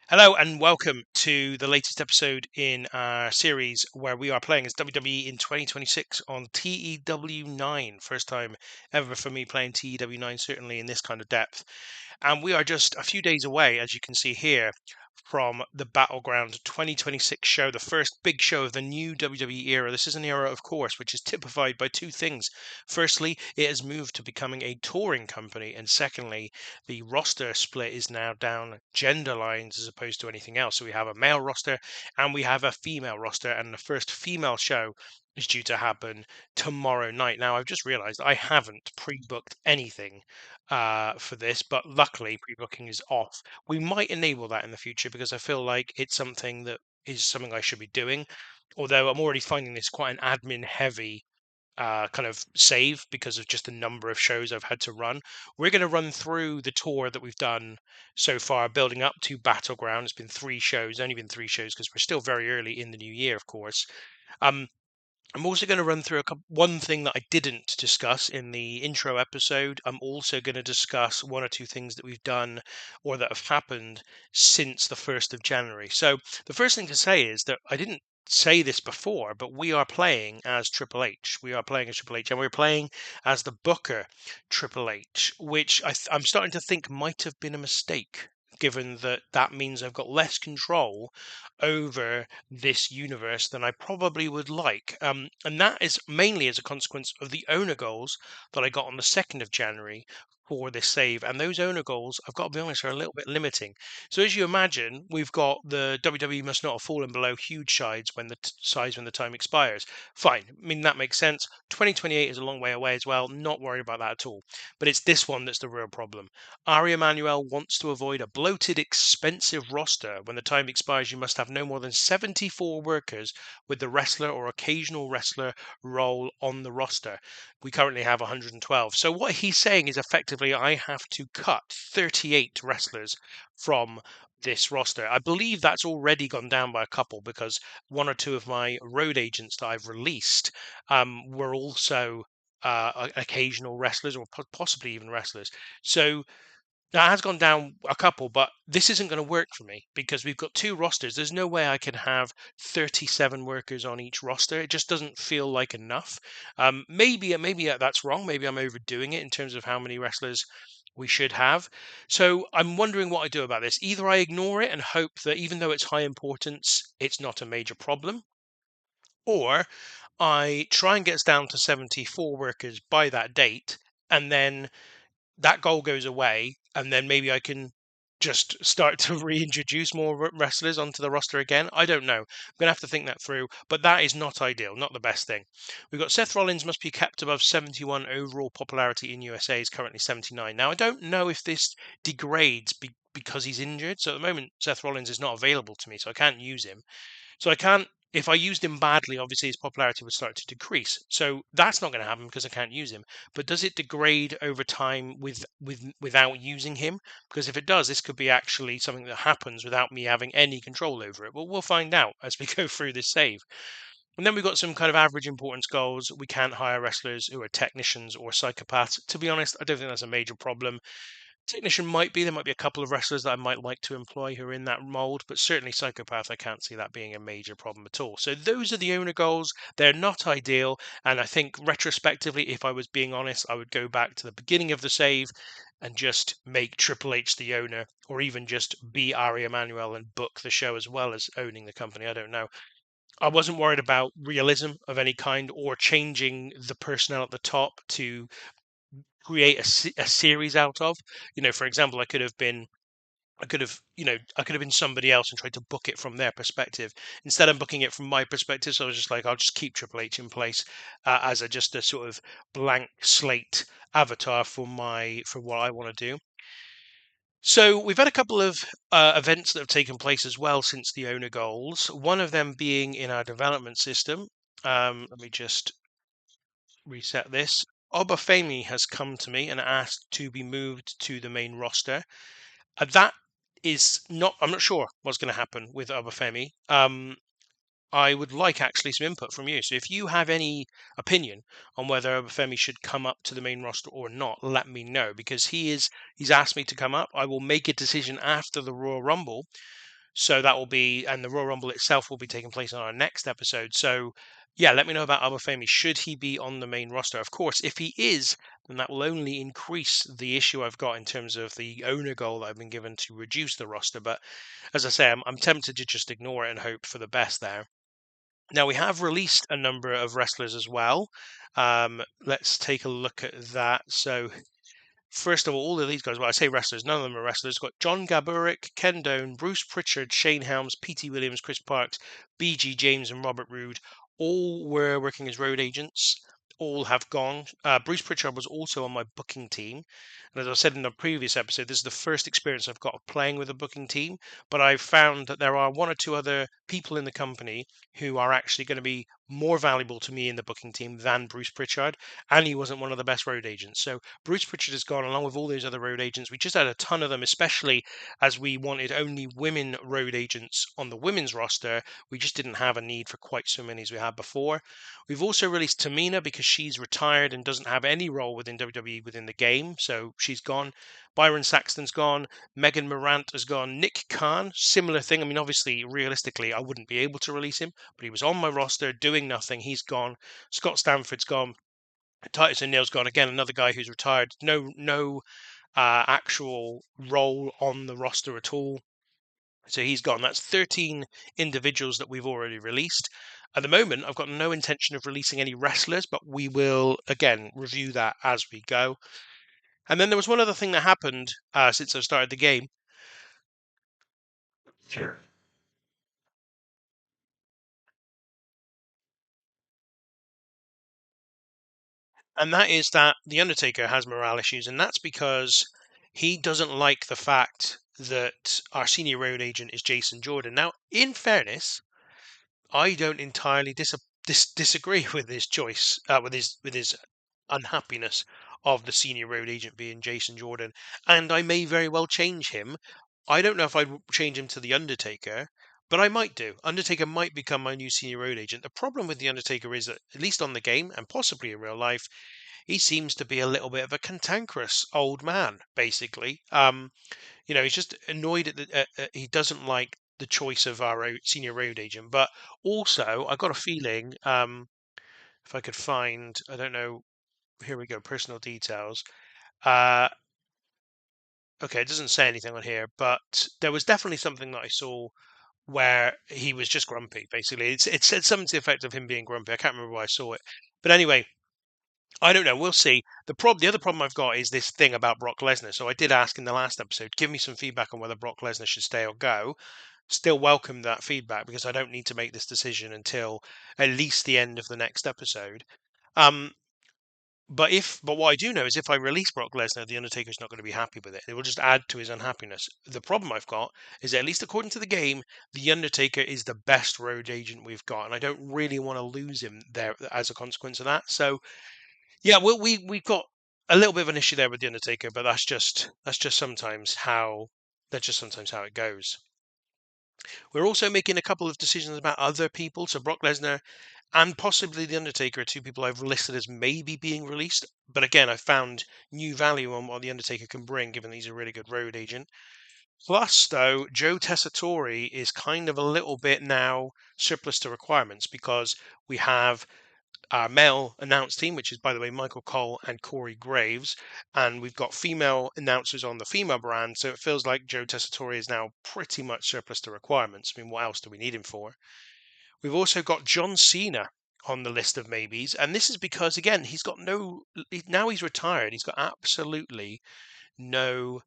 Hello and welcome to the latest episode in our series where we are playing as WWE in 2026 on TEW 9. First time ever for me playing TEW 9, certainly in this kind of depth. And we are just a few days away, as you can see here, from the Battleground 2026 show, the first big show of the new WWE era. This is an era, of course, which is typified by two things. Firstly, it has moved to becoming a touring company, and secondly, the roster split is now down gender lines as opposed to anything else. So we have a male roster and we have a female roster, and the first female show is due to happen tomorrow night. Now, I've just realized I haven't pre-booked anything for this, but luckily pre-booking is off. We might enable that in the future because I feel like it's something that is something I should be doing. Although I'm already finding this quite an admin heavy kind of save because of just the number of shows I've had to run. We're going to run through the tour that we've done so far, building up to Battleground. It's been three shows, only been three shows because we're still very early in the new year, of course. Um, I'm also going to run through one thing that I didn't discuss in the intro episode. I'm also going to discuss one or two things that we've done or that have happened since the 1st of January. So, the first thing to say is that I didn't say this before, but we are playing as Triple H. We are playing as Triple H, and we're playing as the Booker Triple H, which I'm starting to think might have been a mistake, given that that means I've got less control over this universe than I probably would like. And that is mainly as a consequence of the owner goals that I got on the 2nd of January for this save. And those owner goals, I've got to be honest, are a little bit limiting. So as you imagine, we've got the WWE must not have fallen below huge sides when the time expires. Fine. I mean, that makes sense. 2028 is a long way away as well. Not worried about that at all. But it's this one that's the real problem. Ari Emanuel wants to avoid a bloated, expensive roster. When the time expires, you must have no more than 74 workers with the wrestler or occasional wrestler role on the roster. We currently have 112. So what he's saying is effectively I have to cut 38 wrestlers from this roster. I believe that's already gone down by a couple because one or two of my road agents that I've released were also occasional wrestlers or possibly even wrestlers. So that has gone down a couple, but this isn't going to work for me because we've got two rosters. There's no way I can have 37 workers on each roster. It just doesn't feel like enough. Maybe that's wrong. Maybe I'm overdoing it in terms of how many wrestlers we should have. So I'm wondering what I do about this. Either I ignore it and hope that even though it's high importance, it's not a major problem, or I try and get us down to 74 workers by that date, and then that goal goes away, and then maybe I can just start to reintroduce more wrestlers onto the roster again. I don't know. I'm going to have to think that through, but that is not ideal, not the best thing. We've got Seth Rollins must be kept above 71 overall popularity in USA, is currently 79. Now, I don't know if this degrades because he's injured. So at the moment, Seth Rollins is not available to me, so I can't use him. So I can't. If I used him badly, obviously his popularity would start to decrease. So that's not going to happen because I can't use him. But does it degrade over time without using him? Because if it does, this could be actually something that happens without me having any control over it. Well, we'll find out as we go through this save. And then we've got some kind of average importance goals. We can't hire wrestlers who are technicians or psychopaths. To be honest, I don't think that's a major problem. Technician might be. There might be a couple of wrestlers that I might like to employ who are in that mold, but certainly psychopath, I can't see that being a major problem at all. So those are the owner goals. They're not ideal, and I think retrospectively, if I was being honest, I would go back to the beginning of the save and just make Triple H the owner, or even just be Ari Emanuel and book the show as well as owning the company. I don't know. I wasn't worried about realism of any kind or changing the personnel at the top to create a series out of. For example, I could have been somebody else and tried to book it from their perspective. Instead, I'm booking it from my perspective. So I was just like, I'll just keep Triple H in place as just a sort of blank slate avatar for what I want to do. So we've had a couple of events that have taken place as well since the owner goals. One of them being in our development system. Let me just reset this. Obafemi has come to me and asked to be moved to the main roster. That is not. I'm not sure what's going to happen with Obafemi. I would like actually some input from you. So if you have any opinion on whether Obafemi should come up to the main roster or not, let me know because he's asked me to come up. I will make a decision after the Royal Rumble So that will be, and the Royal Rumble itself will be taking place on our next episode. So, yeah, let me know about Obafemi. Should he be on the main roster? Of course, if he is, then that will only increase the issue I've got in terms of the owner goal that I've been given to reduce the roster. But as I say, I'm tempted to just ignore it and hope for the best there. Now, we have released a number of wrestlers as well. Let's take a look at that. So, first of all of these guys, well, I say wrestlers, none of them are wrestlers. Got John Gaburick, Ken Doane, Bruce Pritchard, Shane Helms, P.T. Williams, Chris Parks, B.G. James, and Robert Roode. All were working as road agents. All have gone. Bruce Pritchard was also on my booking team. And as I said in a previous episode, this is the first experience I've got of playing with a booking team. But I've found that there are one or two other people in the company who are actually going to be more valuable to me in the booking team than Bruce Pritchard. And he wasn't one of the best road agents. So Bruce Pritchard has gone along with all those other road agents. We just had a ton of them, especially as we wanted only women road agents on the women's roster. We just didn't have a need for quite so many as we had before. We've also released Tamina because she's retired and doesn't have any role within WWE within the game. So she's gone. Byron Saxton's gone. Megan Morant has gone. Nick Khan, similar thing. I mean, obviously, realistically, I wouldn't be able to release him, but he was on my roster doing nothing. He's gone. Scott Stanford's gone. Titus O'Neil's gone again. Another guy who's retired. No actual role on the roster at all. So he's gone. That's 13 individuals that we've already released. At the moment, I've got no intention of releasing any wrestlers, but we will again review that as we go. And then there was one other thing that happened since I started the game. Sure. And that is that The Undertaker has morale issues, and that's because he doesn't like the fact that our senior road agent is Jason Jordan. Now, in fairness, I don't entirely disagree with his choice, with his unhappiness of the senior road agent being Jason Jordan, and I may very well change him. I don't know if I'd change him to the Undertaker, but I might do. Undertaker might become my new senior road agent. The problem with the Undertaker is that, at least on the game and possibly in real life, he seems to be a little bit of a cantankerous old man, basically. He's just annoyed at he doesn't like the choice of our senior road agent. But also, I got a feeling, if I could find, I don't know, here we go, personal details. Uh, okay, it doesn't say anything on here, but there was definitely something that I saw where he was just grumpy. Basically, it said something to the effect of him being grumpy. I can't remember where I saw it, but anyway, I don't know. We'll see. The other problem I've got is this thing about Brock Lesnar. So I did ask in the last episode, give me some feedback on whether Brock Lesnar should stay or go. Still welcome that feedback because I don't need to make this decision until at least the end of the next episode. Um, but what I do know is if I release Brock Lesnar, the Undertaker's not going to be happy with it. It will just add to his unhappiness. The problem I've got is that, at least according to the game, the Undertaker is the best road agent we've got, and I don't really want to lose him there as a consequence of that. So yeah, we've got a little bit of an issue there with the Undertaker, but that's just sometimes how it goes. We're also making a couple of decisions about other people. So Brock Lesnar and possibly the Undertaker are two people I've listed as maybe being released. But again, I found new value on what the Undertaker can bring, given that he's a really good road agent. Plus, though, Joe Tessitore is kind of a little bit now surplus to requirements because we have our male announce team, which is, by the way, Michael Cole and Corey Graves. And we've got female announcers on the female brand. So it feels like Joe Tessitore is now pretty much surplus to requirements. I mean, what else do we need him for? We've also got John Cena on the list of maybes. And this is because, again, now he's retired. He's got absolutely no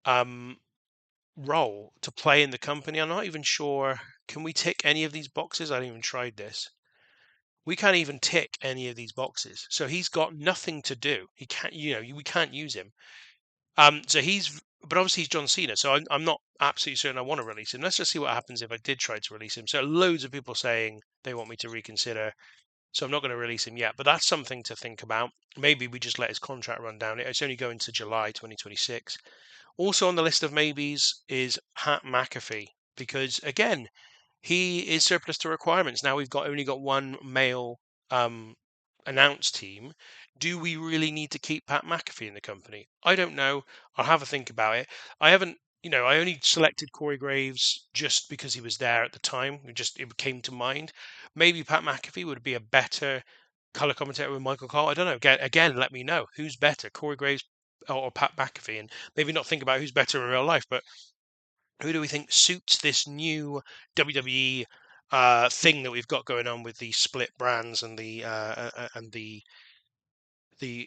um, role to play in the company. I'm not even sure. Can we tick any of these boxes? I haven't even tried this. We can't even tick any of these boxes. So he's got nothing to do. He can't, we can't use him. But obviously he's John Cena. So I'm not absolutely certain I want to release him. Let's just see what happens if I did try to release him. So loads of people saying they want me to reconsider. So I'm not going to release him yet, but that's something to think about. Maybe we just let his contract run down. It's only going to July 2026. Also on the list of maybes is Pat McAfee, because again, he is surplus to requirements. Now we've only got one male um, announced team. Do we really need to keep Pat McAfee in the company? I don't know. I'll have a think about it. I haven't I only selected Corey Graves just because he was there at the time. It came to mind. Maybe Pat McAfee would be a better color commentator with Michael Cole. I don't know. Again, let me know who's better, Corey Graves or Pat McAfee, and maybe not think about who's better in real life, but who do we think suits this new WWE thing that we've got going on with the split brands and the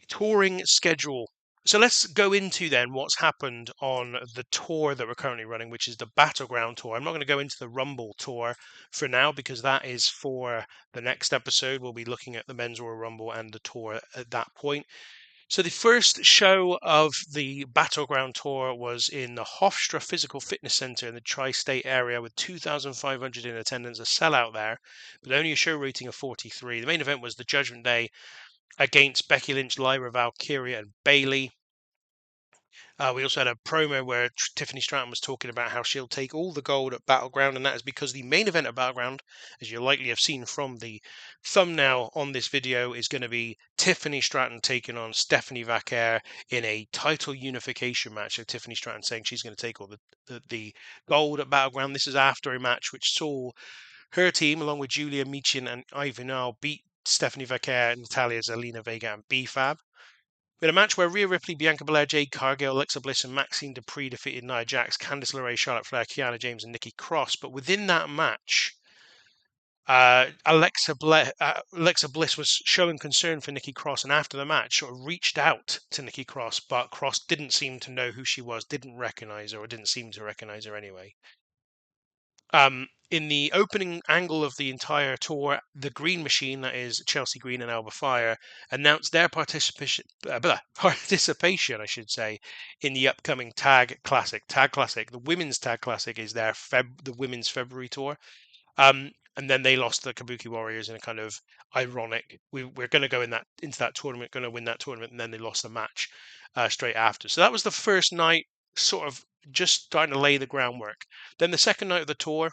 touring schedule. So let's go into then what's happened on the tour that we're currently running, which is the Battleground tour. I'm not going to go into the Rumble tour for now because that is for the next episode. We'll be looking at the Men's Royal Rumble and the tour at that point. So the first show of the Battleground tour was in the Hofstra Physical Fitness Center in the tri-state area with 2,500 in attendance, a sellout there, but only a show rating of 43. The main event was the Judgment Day against Becky Lynch, Lyra Valkyria, and Bayley. We also had a promo where Tiffany Stratton was talking about how she'll take all the gold at Battleground, and that is because the main event at Battleground, as you likely have seen from the thumbnail on this video, is going to be Tiffany Stratton taking on Stephanie Vaquer in a title unification match. So Tiffany Stratton saying she's going to take all the gold at Battleground. This is after a match which saw her team, along with Giulia, Michin, and Ivanov, beat Stephanie Vaquer, Natalia, Zelina Vega, and B-Fab. We had a match where Rhea Ripley, Bianca Belair, Jade Cargill, Alexa Bliss, and Maxine Dupree defeated Nia Jax, Candice LeRae, Charlotte Flair, Kiana James, and Nikki Cross. But within that match, Alexa Bliss was showing concern for Nikki Cross, and after the match, sort of reached out to Nikki Cross, but Cross didn't seem to know who she was, didn't recognize her, or didn't seem to recognize her anyway. In the opening angle of the entire tour, the Green Machine, that is Chelsea Green and Alba Fire, announced their participation, I should say, in the upcoming Tag Classic. Tag Classic, the Women's Tag Classic, is the Women's February tour. And then they lost the Kabuki Warriors in a kind of ironic. We're going to go into that tournament, going to win that tournament, and then they lost the match straight after. So that was the first night, sort of just starting to lay the groundwork. Then the second night of the tour,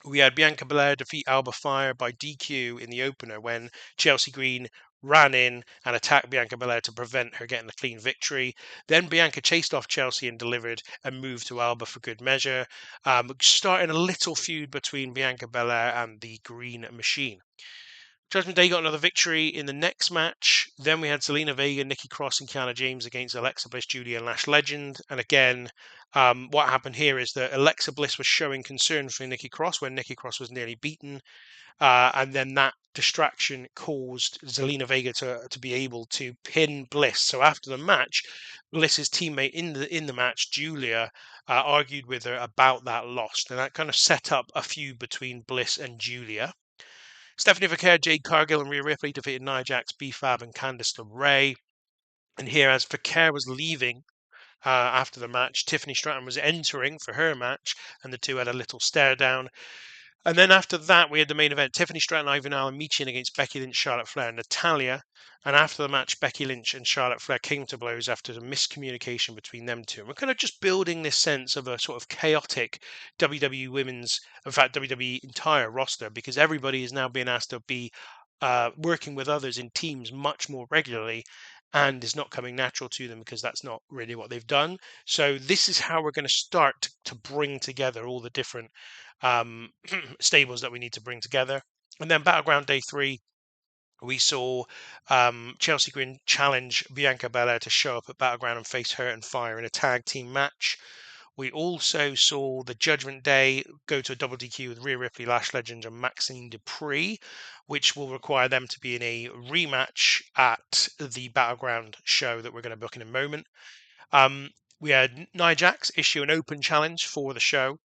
we had Bianca Belair defeat Alba Fire by DQ in the opener when Chelsea Green ran in and attacked Bianca Belair to prevent her getting a clean victory. Then Bianca chased off Chelsea and delivered a move to Alba for good measure, starting a little feud between Bianca Belair and the Green Machine. Judgment Day got another victory in the next match. Then we had Zelina Vega, Nikki Cross, and Kiana James against Alexa Bliss, Giulia, and Lash Legend. And again, what happened here is that Alexa Bliss was showing concern for Nikki Cross when Nikki Cross was nearly beaten. And then that distraction caused Zelina Vega to be able to pin Bliss. So after the match, Bliss's teammate in the match, Giulia, argued with her about that loss. And that kind of set up a feud between Bliss and Giulia. Stephanie Vaquer, Jade Cargill, and Rhea Ripley defeated Nia Jax, B-Fab, and Candice LeRae. And here, as Vaquer was leaving after the match, Tiffany Stratton was entering for her match, and the two had a little stare down. And then after that, we had the main event: Tiffany Stratton, Ivanov, and Michin against Becky Lynch, Charlotte Flair, and Natalia. And after the match, Becky Lynch and Charlotte Flair came to blows after the miscommunication between them two. And we're kind of just building this sense of a sort of chaotic WWE women's, in fact, WWE entire roster, because everybody is now being asked to be working with others in teams much more regularly, and is not coming natural to them because that's not really what they've done. So this is how we're going to start to bring together all the different stables that we need to bring together. And then Battleground Day 3, we saw Chelsea Green challenge Bianca Belair to show up at Battleground and face her and Fire in a tag team match. We also saw the Judgment Day go to a double DQ with Rhea Ripley, Lash Legend, and Maxine Dupree, which will require them to be in a rematch at the Battleground show that we're going to book in a moment. We had Nia Jax issue an open challenge for the show,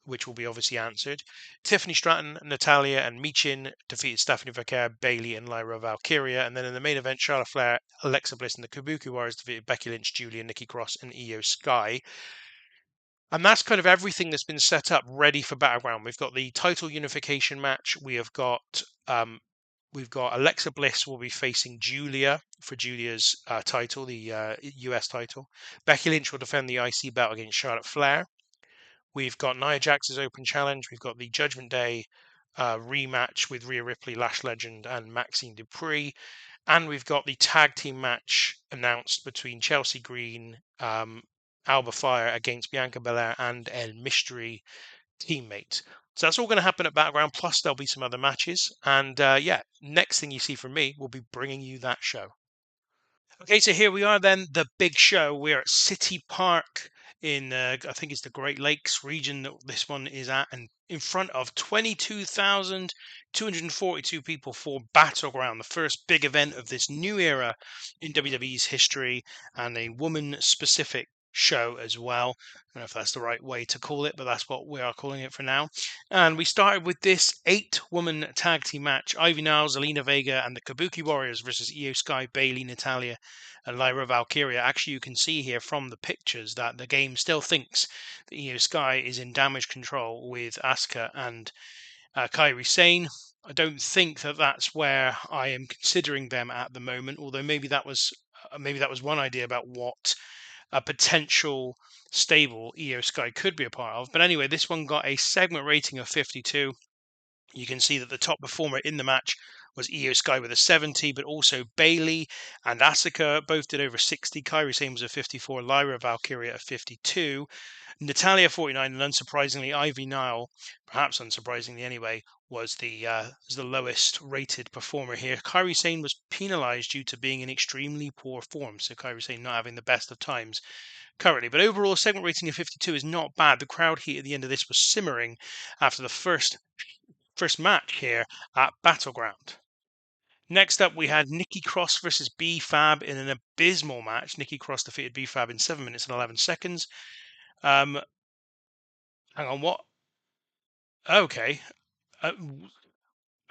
which will be obviously answered. Tiffany Stratton, Natalia, and Michin defeated Stephanie Vaquer, Bayley, and Lyra Valkyria. And then in the main event, Charlotte Flair, Alexa Bliss, and the Kabuki Warriors defeated Becky Lynch, Giulia, Nikki Cross, and Io Sky. And that's kind of everything that's been set up ready for Battleground. We've got the title unification match. We've got Alexa Bliss will be facing Giulia for Giulia's title, the US title. Becky Lynch will defend the IC belt against Charlotte Flair. We've got Nia Jax's open challenge. We've got the Judgment Day rematch with Rhea Ripley, Lash Legend, and Maxine Dupree. And we've got the tag team match announced between Chelsea Green, Alba Fire against Bianca Belair and El Mystery teammate. So that's all going to happen at Battleground. Plus, there'll be some other matches. And yeah, next thing you see from me, will be bringing you that show. Okay, so here we are then, the big show. We're at City Park in, I think it's the Great Lakes region that this one is at, and in front of 22,242 people for Battleground, the first big event of this new era in WWE's history, and a woman-specific show as well. I don't know if that's the right way to call it, but that's what we are calling it for now. And we started with this 8-woman tag team match: Ivy Niles, Zelina Vega, and the Kabuki Warriors versus Io Sky, Bayley, Natalia, and Lyra Valkyria. Actually, you can see here from the pictures that the game still thinks that Io Sky is in damage control with Asuka and Kairi Sane. I don't think that that's where I am considering them at the moment, although maybe that was one idea about what a potential stable Io Sky could be a part of. But anyway, this one got a segment rating of 52. You can see that the top performer in the match was Io Sky with a 70, but also Bayley and Asuka both did over 60. Kairi Sane was a 54, Lyra Valkyria a 52, Natalia 49, and unsurprisingly, Ivy Nile, perhaps unsurprisingly anyway, was the lowest rated performer here. Kairi Sane was penalised due to being in extremely poor form, so Kairi Sane not having the best of times currently. But overall, segment rating of 52 is not bad. The crowd heat at the end of this was simmering after the first match here at Battleground. Next up, we had Nikki Cross versus B-Fab in an abysmal match. Nikki Cross defeated B-Fab in 7 minutes and 11 seconds. Hang on, what? Okay. Uh,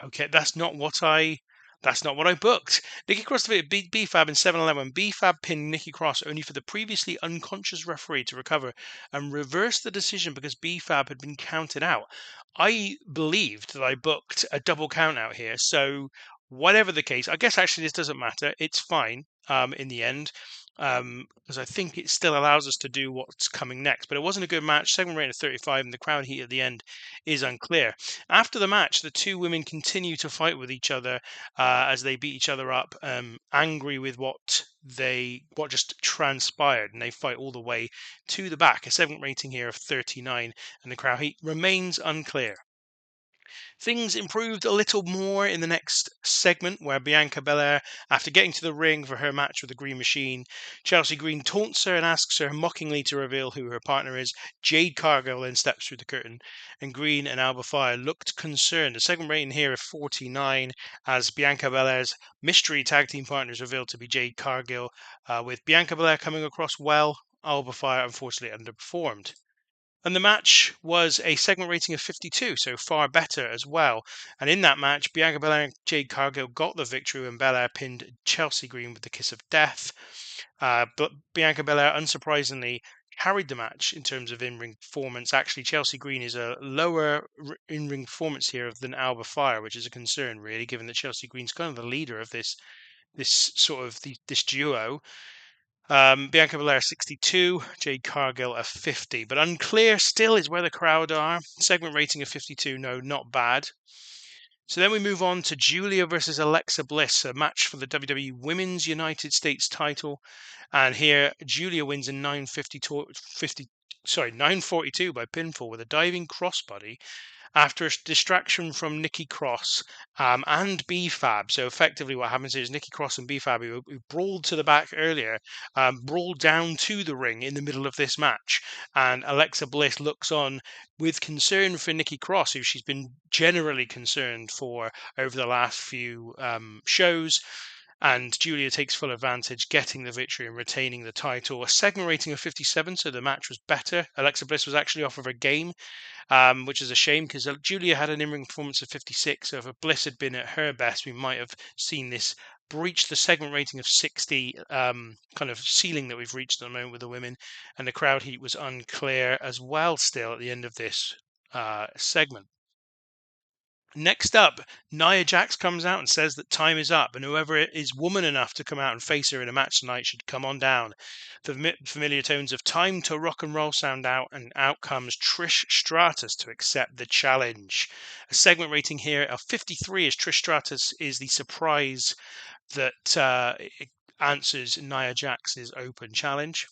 okay, that's not what I booked. Nikki Cross defeated B-Fab in 7-11. B-Fab pinned Nikki Cross only for the previously unconscious referee to recover and reverse the decision because B-Fab had been counted out. I believed that I booked a double count out here, so whatever the case, I guess actually this doesn't matter. It's fine in the end, because I think it still allows us to do what's coming next. But it wasn't a good match. Segment rating of 35, and the crowd heat at the end is unclear. After the match, the two women continue to fight with each other as they beat each other up, angry with what just transpired, and they fight all the way to the back. A segment rating here of 39, and the crowd heat remains unclear. Things improved a little more in the next segment, where Bianca Belair, after getting to the ring for her match with the Green Machine, Chelsea Green taunts her and asks her mockingly to reveal who her partner is. Jade Cargill then steps through the curtain, and Green and Alba Fire looked concerned. The segment rating here of 49, as Bianca Belair's mystery tag team partner is revealed to be Jade Cargill, with Bianca Belair coming across well. Alba Fire unfortunately underperformed. And the match was a segment rating of 52, so far better as well. And in that match, Bianca Belair and Jade Cargill got the victory when Belair pinned Chelsea Green with the kiss of death. But Bianca Belair, unsurprisingly, carried the match in terms of in-ring performance. Actually, Chelsea Green is a lower in-ring performance here than Alba Fire, which is a concern, really, given that Chelsea Green's kind of the leader of this duo. Bianca Belair 62, Jade Cargill a 50, but unclear still is where the crowd are. Segment rating of 52, no, not bad. So then we move on to Giulia versus Alexa Bliss, a match for the WWE Women's United States title. And here, Giulia wins in 942 by pinfall with a diving crossbody after a distraction from Nikki Cross and B-Fab. So effectively what happens is Nikki Cross and B-Fab, who brawled to the back earlier, brawled down to the ring in the middle of this match. And Alexa Bliss looks on with concern for Nikki Cross, who she's been generally concerned for over the last few shows. And Giulia takes full advantage, getting the victory and retaining the title. A segment rating of 57, so the match was better. Alexa Bliss was actually off of her game, which is a shame because Giulia had an in-ring performance of 56. So if Bliss had been at her best, we might have seen this breach the segment rating of 60 kind of ceiling that we've reached at the moment with the women. And the crowd heat was unclear as well still at the end of this segment. Next up, Nia Jax comes out and says that time is up, and whoever is woman enough to come out and face her in a match tonight should come on down. The familiar tones of Time to Rock and Roll sound out, and out comes Trish Stratus to accept the challenge. A segment rating here of 53, as Trish Stratus is the surprise that answers Nia Jax's open challenge.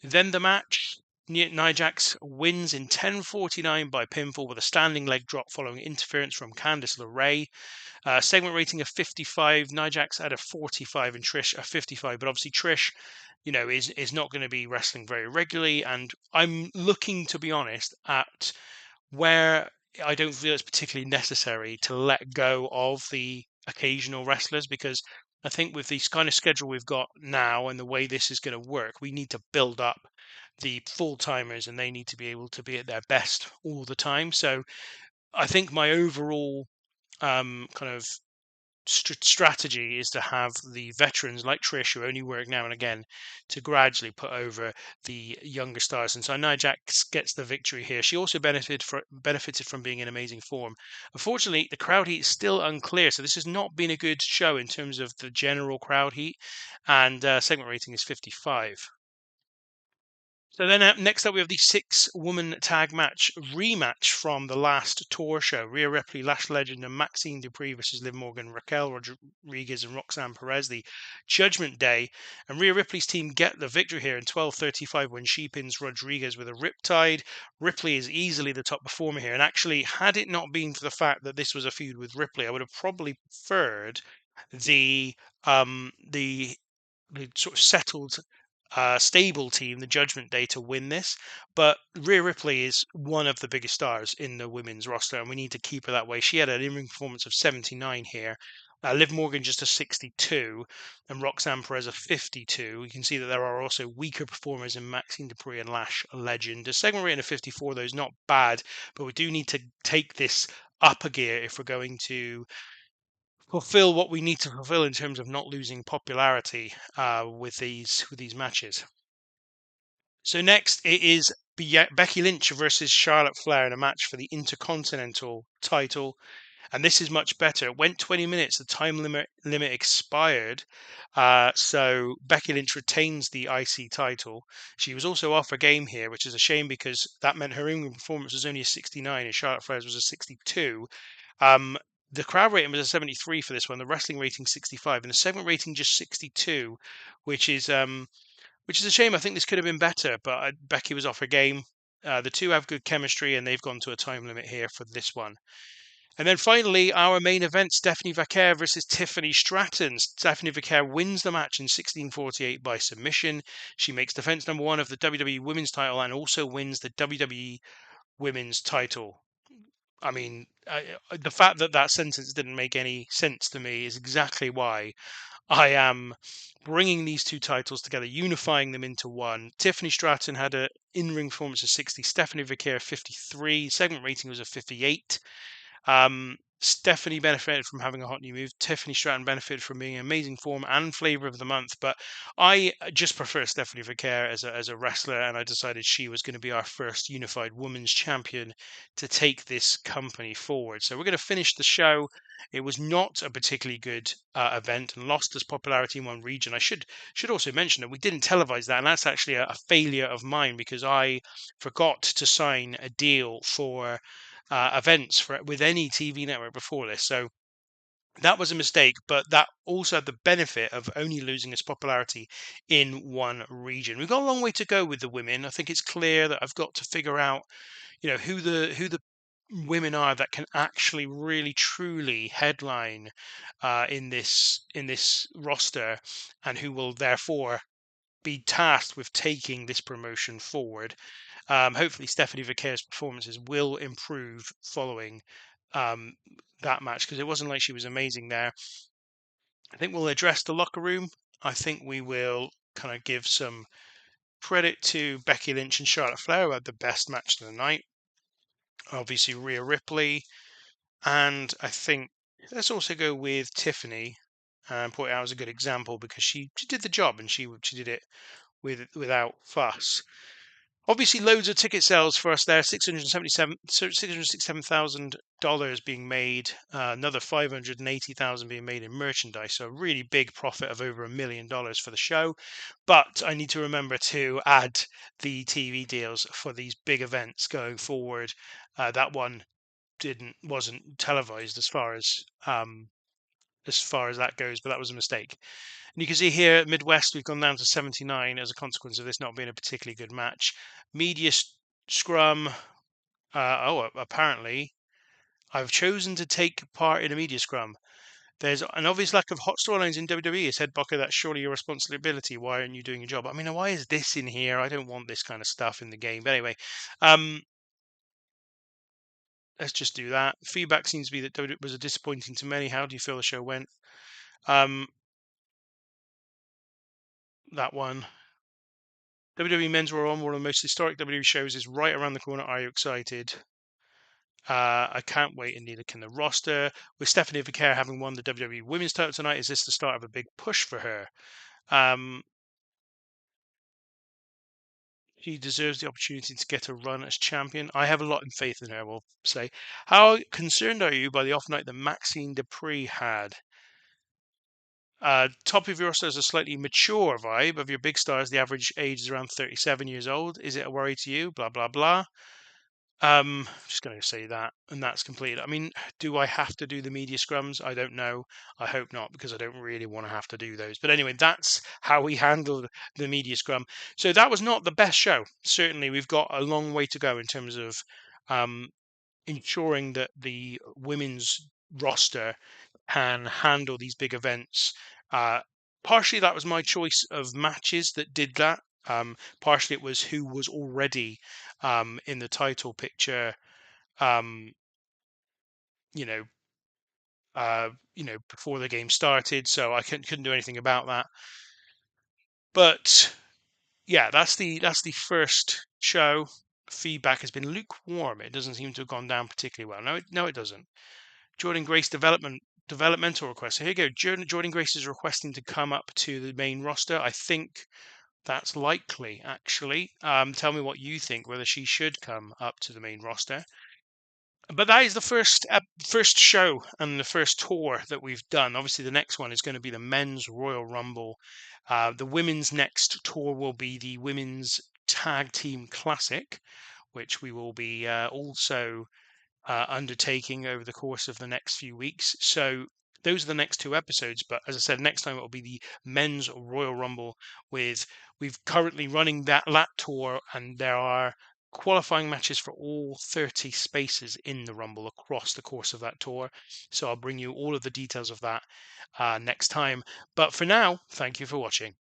Then the match, Nia Jax wins in 10:49 by pinfall with a standing leg drop following interference from Candice LeRae. Segment rating of 55. Nia Jax had a 45 and Trish a 55. But obviously Trish, is not going to be wrestling very regularly. And I'm looking, to be honest, at where I don't feel it's particularly necessary to let go of the occasional wrestlers, because I think with this kind of schedule we've got now and the way this is going to work, we need to build up the full timers and they need to be able to be at their best all the time. So I think my overall kind of strategy is to have the veterans like Trish, who only work now and again, to gradually put over the younger stars. And so Nia Jax gets the victory here. She also benefited from being in amazing form. Unfortunately, the crowd heat is still unclear, so this has not been a good show in terms of the general crowd heat. And segment rating is 55. So then next up, we have the six-woman tag match rematch from the last tour show. Rhea Ripley, Lash Legend, and Maxine Dupree versus Liv Morgan, Raquel Rodriguez, and Roxanne Perez. The Judgment Day. And Rhea Ripley's team get the victory here in 12:35 when she pins Rodriguez with a Riptide. Ripley is easily the top performer here. And actually, had it not been for the fact that this was a feud with Ripley, I would have probably preferred the the sort of settled stable team, the Judgment Day, to win this. But Rhea Ripley is one of the biggest stars in the women's roster, and we need to keep her that way. She had an in-ring performance of 79 here. Liv Morgan just a 62, and Roxanne Perez a 52. You can see that there are also weaker performers in Maxine Dupree and Lash Legend. A segment rating of 54, though, is not bad, but we do need to take this up a gear if we're going to fulfill what we need to fulfill in terms of not losing popularity with these matches. So next it is Becky Lynch versus Charlotte Flair in a match for the Intercontinental title. And this is much better. It went 20 minutes. The time limit expired. So Becky Lynch retains the IC title. She was also off her game here, which is a shame because that meant her in-ring performance was only a 69 and Charlotte Flair's was a 62. Um, the crowd rating was a 73 for this one. The wrestling rating 65, and the segment rating just 62, which is a shame. I think this could have been better, but Becky was off her game. The two have good chemistry, and they've gone to a time limit here for this one. And then finally, our main event, Stephanie Vaquer versus Tiffany Stratton. Stephanie Vaquer wins the match in 16:48 by submission. She makes defense number one of the WWE Women's title and also wins the WWE Women's title. I mean, the fact that that sentence didn't make any sense to me is exactly why I am bringing these two titles together, unifying them into one. Tiffany Stratton had an in-ring performance of 60, Stephanie Vaquer 53, segment rating was a 58. Stephanie benefited from having a hot new move. Tiffany Stratton benefited from being in amazing form and flavor of the month. But I just prefer Stephanie Vaquer as a wrestler, and I decided she was going to be our first unified women's champion to take this company forward. So we're going to finish the show. It was not a particularly good event and lost its popularity in one region. I should also mention that we didn't televise that, and that's actually a failure of mine because I forgot to sign a deal for events with any TV network before this. So that was a mistake, but that also had the benefit of only losing its popularity in one region. We've got a long way to go with the women. I think it's clear that I've got to figure out, who the women are that can actually really truly headline in this roster, and who will therefore be tasked with taking this promotion forward. Hopefully, Stephanie Vaquer's performances will improve following um, that match because it wasn't like she was amazing there. I think we'll address the locker room. I think we will kind of give some credit to Becky Lynch and Charlotte Flair, who had the best match of the night. Obviously, Rhea Ripley. And I think let's also go with Tiffany and point out as a good example because she did the job and she did it without fuss. Obviously, loads of ticket sales for us there. $667,000 being made. Another $580,000 being made in merchandise. So a really big profit of over $1 million for the show. But I need to remember to add the TV deals for these big events going forward. That one wasn't televised as far as as far as that goes, but that was a mistake. And you can see here at Midwest, we've gone down to 79 as a consequence of this not being a particularly good match. Media scrum. Apparently, I've chosen to take part in a media scrum. There's an obvious lack of hot storylines in WWE. Said Booker, that's surely your responsibility. Why aren't you doing your job? I mean, why is this in here? I don't want this kind of stuff in the game. But anyway, let's just do that. Feedback seems to be that WWE was disappointing to many. How do you feel the show went? That one. WWE Men's Royal Rumble, one of the most historic WWE shows, is right around the corner. Are you excited? I can't wait, and neither can the roster. With Stephanie Vaquer having won the WWE Women's title tonight, is this the start of a big push for her? She deserves the opportunity to get a run as champion. I have a lot in faith in her, I will say. How concerned are you by the off night that Maxine Dupree had? Top of your roster has a slightly mature vibe. Of your big stars, the average age is around 37 years old. Is it a worry to you? Blah, blah, blah. Just going to say that, and that's completed. I mean, do I have to do the media scrums? I don't know. I hope not, because I don't really want to have to do those. But anyway, that's how we handled the media scrum. So that was not the best show. Certainly, we've got a long way to go in terms of um, ensuring that the women's roster can handle these big events. Partially, that was my choice of matches that did that. Partially, it was who was already in the title picture. Um, you know, before the game started, so I couldn't do anything about that. But yeah, that's the first show. Feedback has been lukewarm. It doesn't seem to have gone down particularly well. No, it doesn't. Jordan Grace developmental request. So here you go. Jordan Grace is requesting to come up to the main roster. I think that's likely, actually. Tell me what you think, whether she should come up to the main roster. But that is the first show and the first tour that we've done. Obviously, the next one is going to be the Men's Royal Rumble. The women's next tour will be the Women's Tag Team Classic, which we will be also undertaking over the course of the next few weeks. So those are the next two episodes. But as I said, next time it will be the Men's Royal Rumble. We've currently running that lap tour, and there are qualifying matches for all 30 spaces in the Rumble across the course of that tour. So I'll bring you all of the details of that next time. But for now, thank you for watching.